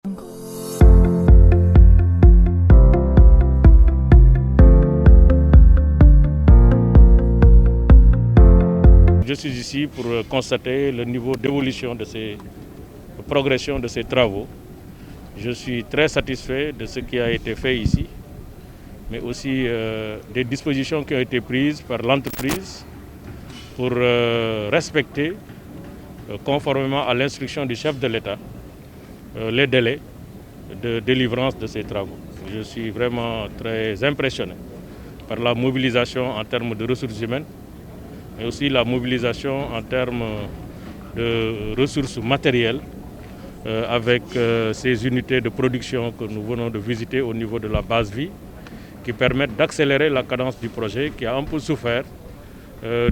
Je suis ici pour constater le niveau d'évolution de progression de ces travaux. Je suis très satisfait de ce qui a été fait ici, mais aussi des dispositions qui ont été prises par l'entreprise pour respecter, conformément à l'instruction du chef de l'État, les délais de délivrance de ces travaux. Je suis vraiment très impressionné par la mobilisation en termes de ressources humaines, mais aussi la mobilisation en termes de ressources matérielles avec ces unités de production que nous venons de visiter au niveau de la base vie, qui permettent d'accélérer la cadence du projet qui a un peu souffert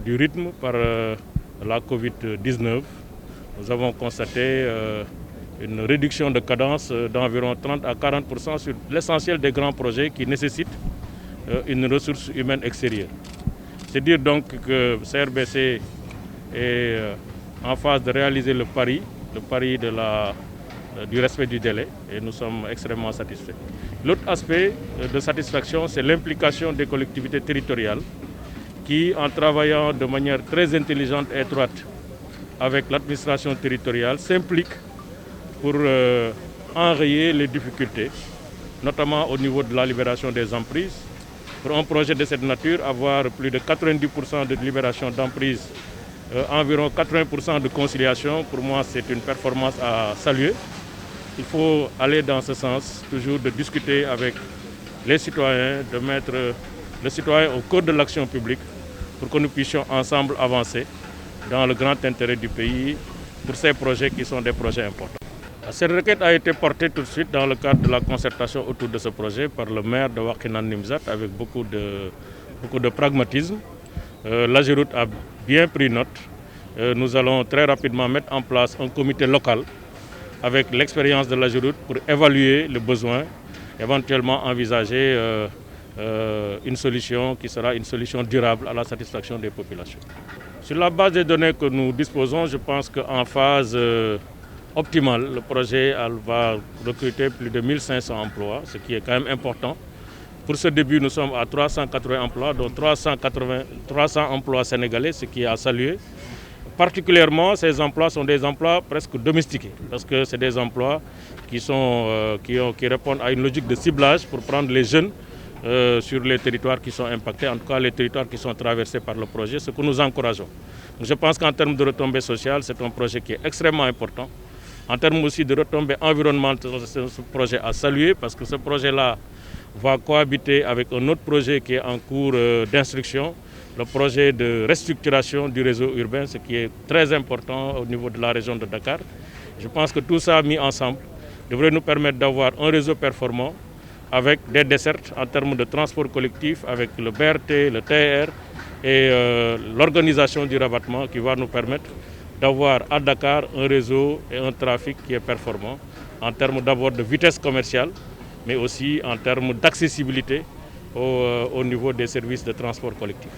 du rythme par la Covid-19. Nous avons constaté une réduction de cadence d'environ 30 à 40% sur l'essentiel des grands projets qui nécessitent une ressource humaine extérieure. C'est dire donc que CRBC est en phase de réaliser le pari du respect du délai, et nous sommes extrêmement satisfaits. L'autre aspect de satisfaction, c'est l'implication des collectivités territoriales qui, en travaillant de manière très intelligente et étroite avec l'administration territoriale, s'impliquent pour enrayer les difficultés, notamment au niveau de la libération des emprises. Pour un projet de cette nature, avoir plus de 90% de libération d'emprise, environ 80% de conciliation, pour moi c'est une performance à saluer. Il faut aller dans ce sens, toujours de discuter avec les citoyens, de mettre le citoyen au cœur de l'action publique pour que nous puissions ensemble avancer dans le grand intérêt du pays pour ces projets qui sont des projets importants. Cette requête a été portée tout de suite dans le cadre de la concertation autour de ce projet par le maire de Wakhinane Nimzatt avec beaucoup de pragmatisme. L'AGEROUTE a bien pris note. Nous allons très rapidement mettre en place un comité local avec l'expérience de l'AGEROUTE pour évaluer le besoin, éventuellement envisager une solution qui sera une solution durable à la satisfaction des populations. Sur la base des données que nous disposons, je pense qu'en phase optimale, le projet va recruter plus de 1500 emplois, ce qui est quand même important. Pour ce début, nous sommes à 380 emplois, dont 300 emplois sénégalais, ce qui est à saluer. Particulièrement, ces emplois sont des emplois presque domestiqués, parce que c'est des emplois qui répondent à une logique de ciblage pour prendre les jeunes sur les territoires qui sont impactés, en tout cas les territoires qui sont traversés par le projet, ce que nous encourageons. Je pense qu'en termes de retombées sociales, c'est un projet qui est extrêmement important. En termes aussi de retombées environnementales, c'est un projet à saluer, parce que ce projet-là va cohabiter avec un autre projet qui est en cours d'instruction, le projet de restructuration du réseau urbain, ce qui est très important au niveau de la région de Dakar. Je pense que tout ça mis ensemble devrait nous permettre d'avoir un réseau performant avec des dessertes en termes de transport collectif, avec le BRT, le TER et l'organisation du rabattement qui va nous permettre d'avoir à Dakar un réseau et un trafic qui est performant en termes d'abord de vitesse commerciale, mais aussi en termes d'accessibilité au niveau des services de transport collectif.